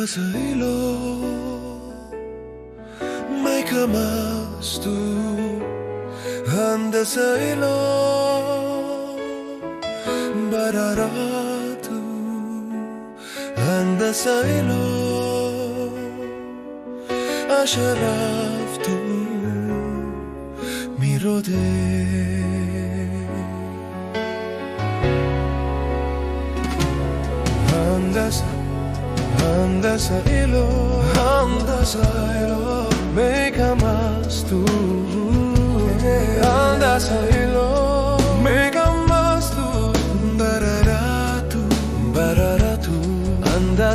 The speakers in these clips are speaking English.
sa ilog, may kamasto. Handa sa ilog, bararatu. Handa sa ilog, asharaftu mirode. Handa sa ilog, may kamasto. Handa sa ilog, may kamasto. Bararatu, bararatu. Handa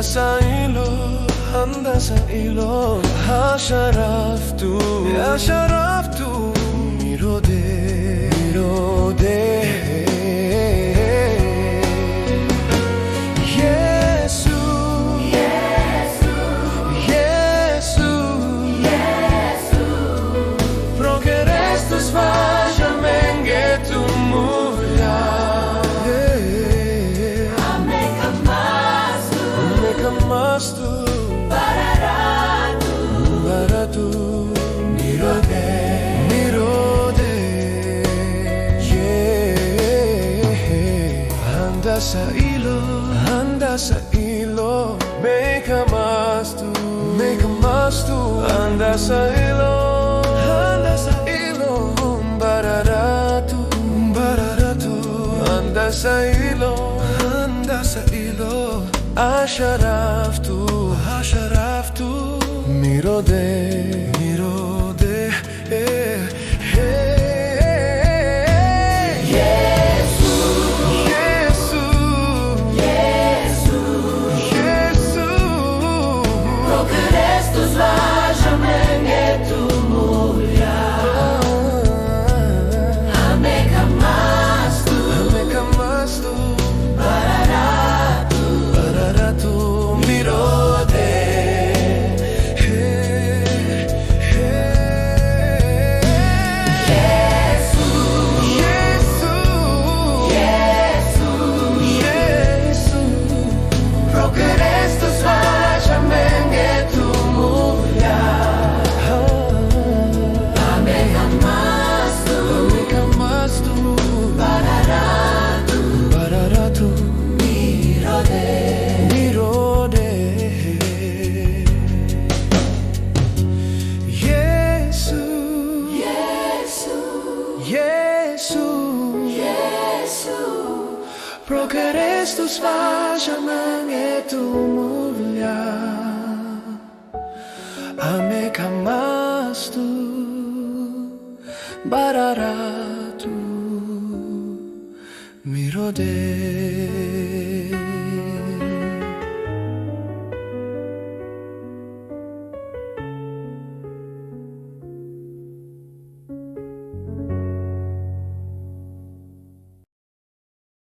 sa ilog, asharaftu, asharaftu mirode, mirode. Bararatu, mirode, mirode. Yeah. Handa sa ilog, may kamasto, may kamasto. Handa sa ilog, bararatu, bararatu. Handa sa ilog, asharaftu, asharaftu mirode, mirode. Prokerestus vajaman etu mulia, ame kamastu, bararatu mirode.